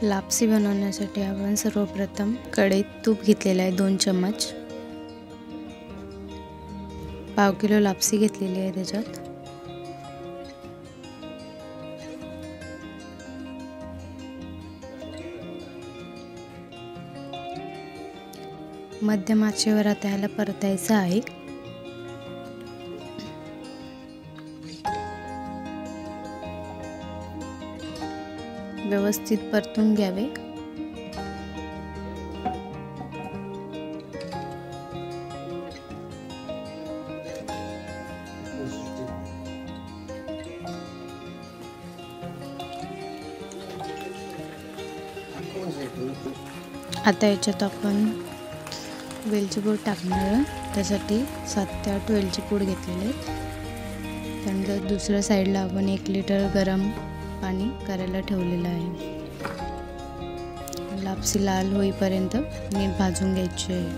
लापसी बनवण्यासाठी आपण सर्वप्रथम कढईत तूप घेतलेले आहे 2 चम्मच। पाव किलो लापसी घेतलेली आहे त्याच्यात। मध्यम आचेवर आता याला परतायचं आहे। व्यवस्थित परतून घ्यावे। आता याच्यात आपण वेलची पूड टाकणार आहे। त्यासाठी 7 ते 8 वेलची पूड घेतलेले आहेत। त्यानंतर दुसऱ्या साइडला आपण 1 लिटर गरम पाणी करायला ठेवलेलं आहे। लापसी लाल होईपर्यंत नीट भाजून घ्यायची आहे।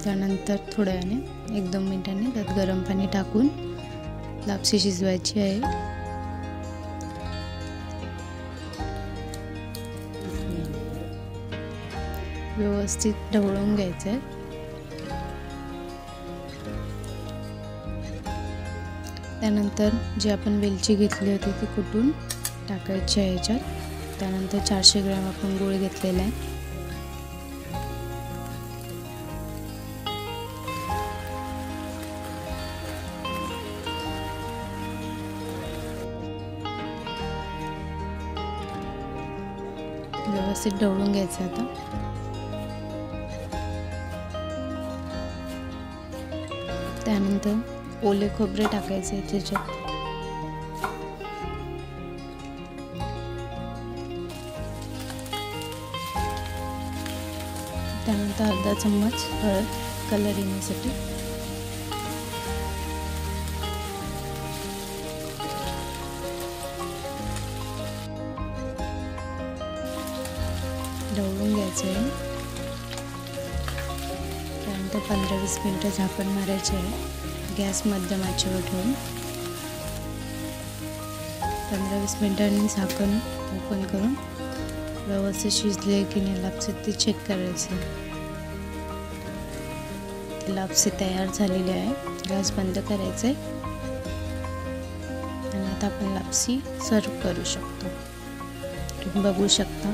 त्यानंतर थोड्या वेळाने 1-2 मिनिटांनी त्यात गरम पाणी टाकून लापसी शिजवायची आहे। व्यवस्थित ढवळून घ्यायचं आहे। त्यानंतर जी आपण वेलची घेतली होती ती कुटून टाकायची आहे याच्यात। त्यानंतर 400 ग्रॅम आपण गूळ घेतलेला आहे। व्यवस्थित ढवळून घ्यायचं आता। त्यानंतर ओले खोबरे टाकायचे त्याच्यात। त्यानंतर अर्धा चम्मच हळद कलर येण्यासाठी। ढवळून घ्यायचं आहे। त्यानंतर 15-20 मिनिटं झाकण मारायचे आहे। गॅस मध्यम आचेवर ठेवून 15-20 मिनिटांनी झाकण ओपन करून व्यवस्थित शिजले की नाही लापसी ते चेक करायचे। लापसी तयार झालेली आहे। गॅस बंद करायचा आहे आणि आता आपण लापसी सर्व करू शकतो। तुम्ही बघू शकता।